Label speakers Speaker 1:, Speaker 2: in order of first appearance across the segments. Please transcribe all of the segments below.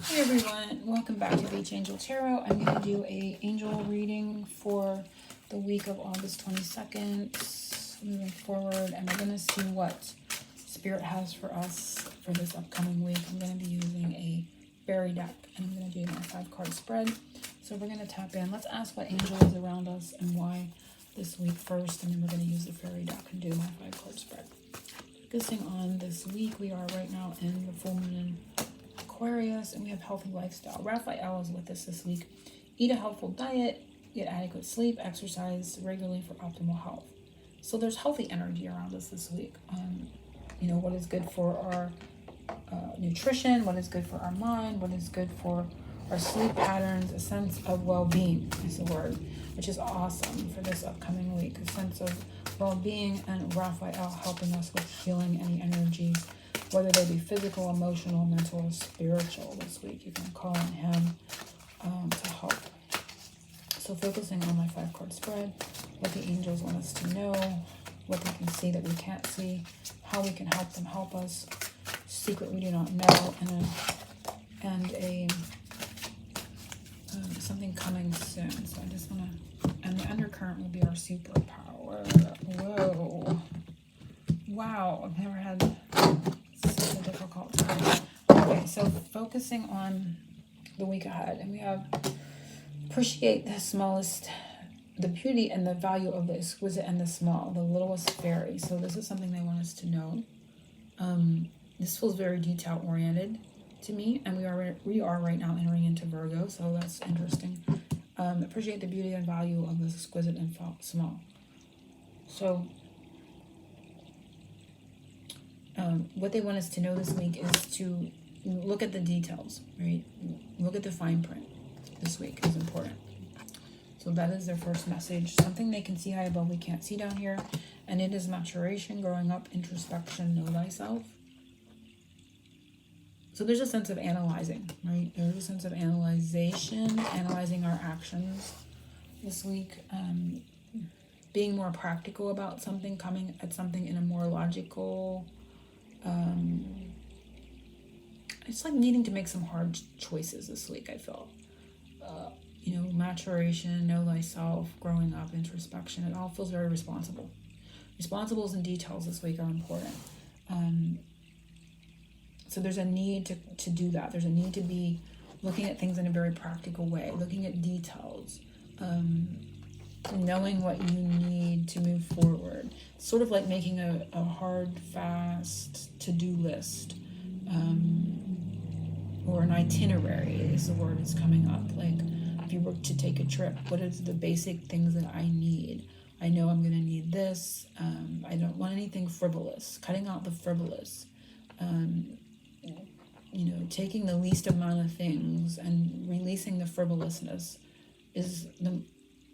Speaker 1: Hey everyone, welcome back to Beach Angel Tarot. I'm going to do a angel reading for the week of August 22nd, moving forward, and we're going to see what Spirit has for us for this upcoming week. I'm going to be using a fairy deck, and I'm going to do my 5-card spread. So we're going to tap in. Let's ask what angel is around us and why this week first, and then we're going to use the fairy deck and do my 5-card spread. Focusing on this week, we are right now in the full moon in Aquarius, and we have healthy lifestyle. Raphael is with us this week. Eat a healthful diet, get adequate sleep, exercise regularly for optimal health. So there's healthy energy around us this week. What is good for our nutrition, what is good for our mind, what is good for our sleep patterns, a sense of well-being is the word, which is awesome for this upcoming week. A sense of well-being, and Raphael helping us with healing any energies, whether they be physical, emotional, mental, or spiritual this week. You can call on him to help. So focusing on my 5-card spread, what the angels want us to know, what they can see that we can't see, how we can help them help us, secret we do not know, and a something coming soon. So I just want to, and the undercurrent will be our superpower. Whoa. Wow, I've never had such a difficult time. Okay, so focusing on the week ahead, and we have appreciate the beauty and the value of the exquisite and the small, the littlest fairy. So this is something they want us to know. This feels very detail oriented to me, and we are right now entering into Virgo, so that's interesting. Appreciate the beauty and value of the exquisite and small. So what they want us to know this week is to look at the details, right? Look at the fine print this week is important. So that is their first message. Something they can see high above we can't see down here. And it is maturation, growing up, introspection, know thyself. So there's a sense of analyzing, right? There's a sense of analyzing our actions this week. Being more practical about something, coming at something in a more logical... it's like needing to make some hard choices this week, I feel. Maturation, know thyself, growing up, introspection, it all feels very responsible. Responsibles and details this week are important. So there's a need to do that. There's a need to be looking at things in a very practical way, looking at details, knowing what you need to move forward. It's sort of like making a hard, fast to-do list, or an itinerary is the word that's coming up. Like if you were to take a trip, what is the basic things that I need? I know I'm going to need this. I don't want anything frivolous. Cutting out the frivolous. Taking the least amount of things and releasing the frivolousness is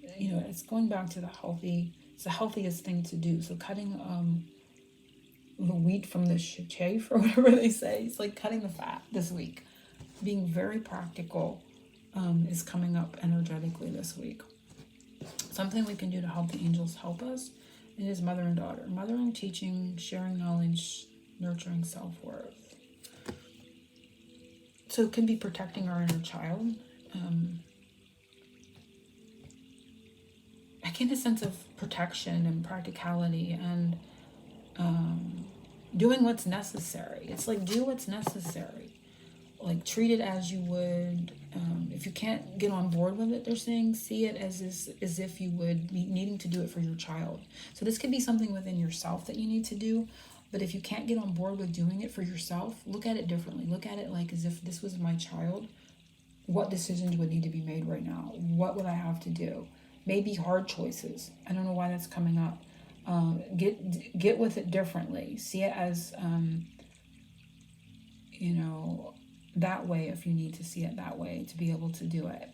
Speaker 1: it's going back to it's the healthiest thing to do. So cutting the wheat from the chaff, or whatever they say. It's like cutting the fat this week. Being very practical is coming up energetically this week. Something we can do to help the angels help us. It is mother and daughter. Mothering, teaching, sharing knowledge, nurturing self-worth. So it can be protecting our inner child. I get a sense of protection and practicality and doing what's necessary. It's like do what's necessary. Like treat it as you would. If you can't get on board with it, they're saying see it as if you would be needing to do it for your child. So this could be something within yourself that you need to do. But if you can't get on board with doing it for yourself, look at it differently. Look at it like as if this was my child. What decisions would need to be made right now? What would I have to do? Maybe hard choices. I don't know why that's coming up. Get with it differently. See it as, that way if you need to see it that way to be able to do it.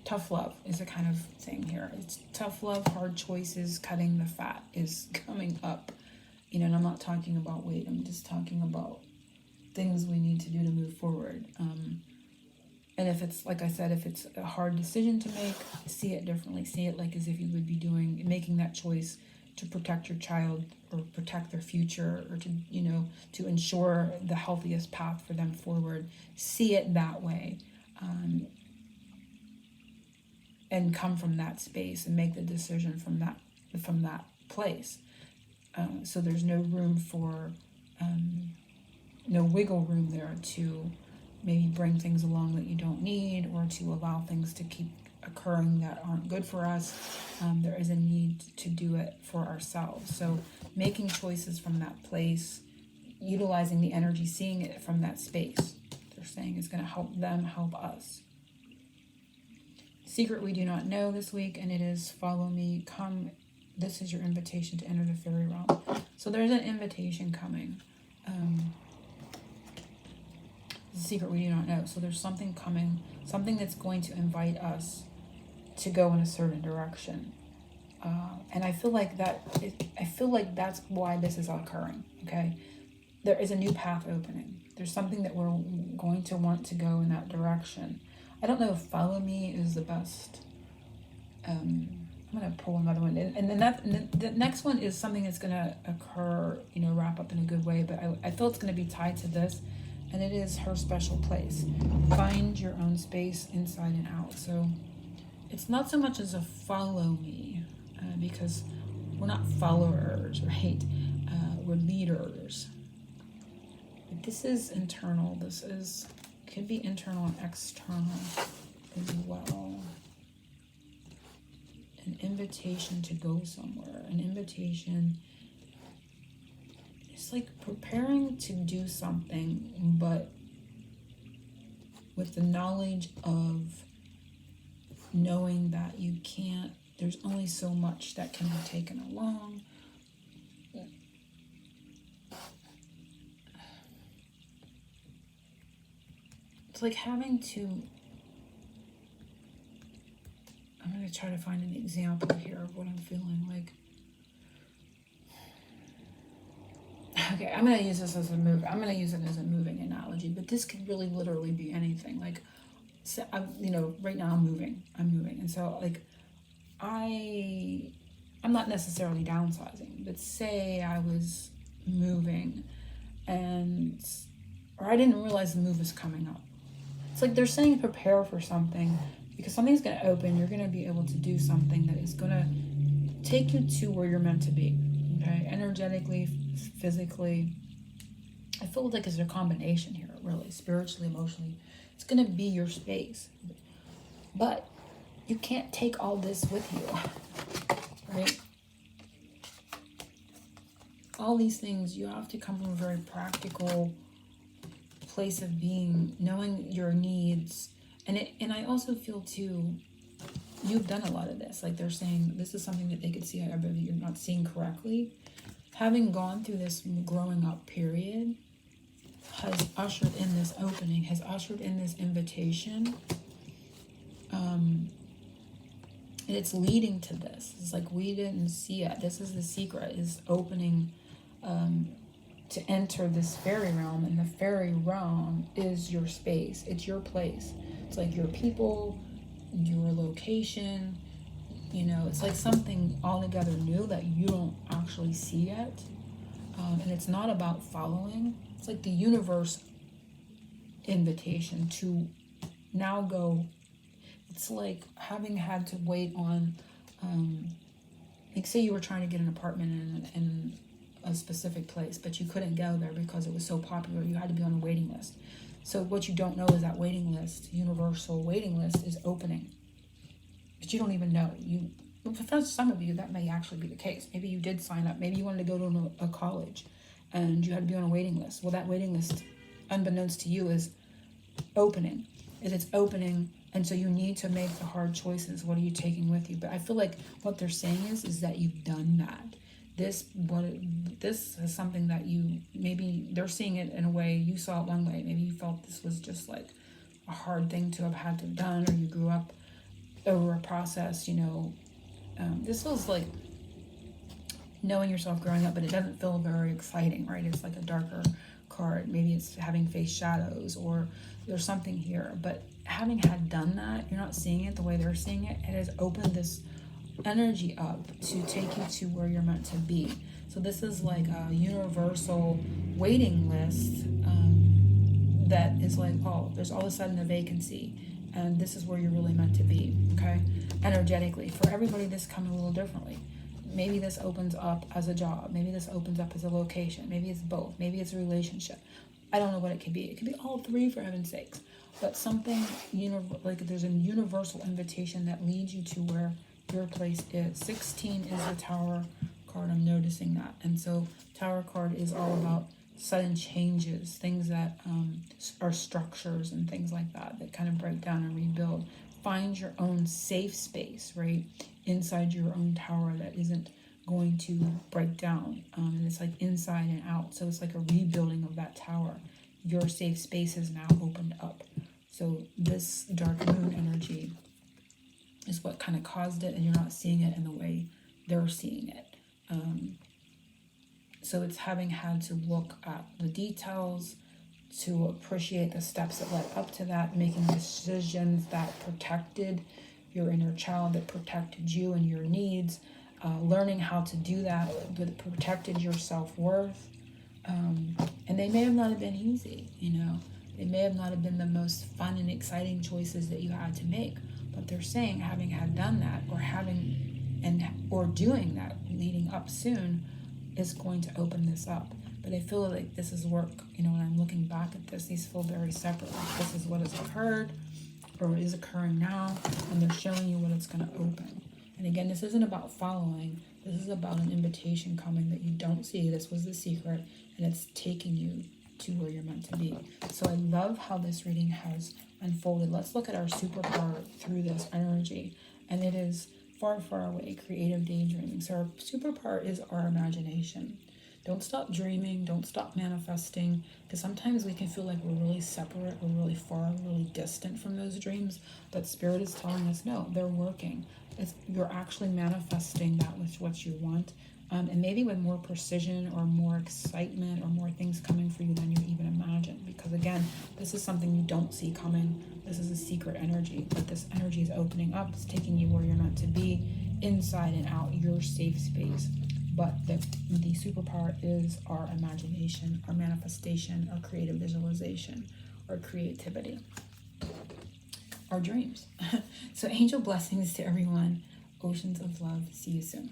Speaker 1: Tough love is a kind of thing here. It's tough love, hard choices, cutting the fat is coming up. And I'm not talking about weight. I'm just talking about things we need to do to move forward. And if it's, like I said, if it's a hard decision to make, see it differently. See it like as if you would be making that choice to protect your child or protect their future, or to, to ensure the healthiest path for them forward. See it that way, and come from that space and make the decision from that place. So there's no room for, no wiggle room there to maybe bring things along that you don't need, or to allow things to keep occurring that aren't good for us. There is a need to do it for ourselves. So making choices from that place, utilizing the energy, seeing it from that space, they're saying is going to help them help us. Secret we do not know this week, and it is follow me, come. This is your invitation to enter the fairy realm. So there's an invitation coming. The secret we do not know. So there's something coming, something that's going to invite us to go in a certain direction. And I feel like that's why this is occurring. Okay, there is a new path opening. There's something that we're going to want to go in that direction. I don't know if follow me is the best. I'm gonna pull another one, and then the next one is something that's gonna occur, wrap up in a good way. But I feel it's gonna be tied to this, and it is her special place. Find your own space inside and out. So it's not so much as a follow me, because we're not followers, right? We're leaders. But this is internal. This could be internal and external as well. An invitation to go somewhere. An invitation. It's like preparing to do something, but with the knowledge of knowing that you can't, there's only so much that can be taken along. It's like having to, I'm going to try to find an example here of what I'm feeling like. Okay, I'm going to use this as I'm going to use it as a moving analogy, but this could really literally be anything. Like, so right now I'm moving. And so like, I'm not necessarily downsizing, but say I was moving or I didn't realize the move was coming up. It's like they're saying prepare for something, because something's going to open. You're going to be able to do something that is going to take you to where you're meant to be. Okay, energetically, physically. I feel like it's a combination here, really, spiritually, emotionally. It's going to be your space. But you can't take all this with you, right? All these things, you have to come from a very practical place of being, knowing your needs. And I also feel too, you've done a lot of this. Like they're saying, this is something that they could see, but you're not seeing correctly. Having gone through this growing up period has ushered in this opening, has ushered in this invitation. And it's leading to this. It's like we didn't see it. This is the secret, is opening to enter this fairy realm. And the fairy realm is your space. It's your place. It's like your people, your location. It's like something altogether new that you don't actually see yet. And it's not about following. It's like the universe invitation to now go. It's like having had to wait on, like say you were trying to get an apartment in a specific place, but you couldn't go there because it was so popular. You had to be on a waiting list. So what you don't know is that waiting list, universal waiting list, is opening. But you don't even know. For some of you, that may actually be the case. Maybe you did sign up. Maybe you wanted to go to a college and you had to be on a waiting list. Well, that waiting list, unbeknownst to you, is opening. It's opening, and so you need to make the hard choices. What are you taking with you? But I feel like what they're saying is that you've done that. This is something that maybe they're seeing it in a way, you saw it one way. Maybe you felt this was just like a hard thing to have had to have done, or you grew up over a process, this feels like knowing yourself growing up, but it doesn't feel very exciting, right? It's like a darker card. Maybe it's having faced shadows, or there's something here. But having had done that, you're not seeing it the way they're seeing it. It has opened this energy up to take you to where you're meant to be. So this is like a universal waiting list that is like, oh, there's all of a sudden a vacancy, and this is where you're really meant to be, okay? Energetically. For everybody, this comes a little differently. Maybe this opens up as a job. Maybe this opens up as a location. Maybe it's both. Maybe it's a relationship. I don't know what it could be. It could be all three, for heaven's sakes. But something, like there's a universal invitation that leads you to where your place is. 16 is the Tower card. I'm noticing that. And so Tower card is all about sudden changes, things that are structures and things like that kind of break down and rebuild. Find your own safe space, right, inside your own tower that isn't going to break down. And it's like inside and out. So it's like a rebuilding of that tower. Your safe space is now opened up. So this dark moon energy is what kind of caused it, and you're not seeing it in the way they're seeing it. So it's having had to look at the details, to appreciate the steps that led up to that, making decisions that protected your inner child, that protected you and your needs, learning how to do that, that protected your self-worth. And they may have not have been easy, They may have not have been the most fun and exciting choices that you had to make. But they're saying, having had done that, or doing that leading up soon, is going to open this up. But I feel like this is work. When I'm looking back at this, these feel very separate. Like this is what has occurred, or what is occurring now, and they're showing you what it's going to open. And again, this isn't about following. This is about an invitation coming that you don't see. This was the secret, and it's taking you to where you're meant to be. So I love how this reading has unfolded. Let's look at our superpower through this energy, and it is far, far away, creative daydreaming. So our superpower is our imagination. Don't stop dreaming. Don't stop manifesting, because sometimes we can feel like we're really separate, we're really far, really distant from those dreams. But Spirit is telling us, no, they're working. You're actually manifesting that with what you want. And maybe with more precision or more excitement or more things coming for you than you even imagined. Because again, this is something you don't see coming. This is a secret energy, but this energy is opening up. It's taking you where you're meant to be, inside and out, your safe space. But the superpower is our imagination, our manifestation, our creative visualization, our creativity, our dreams. So angel blessings to everyone. Oceans of love. See you soon.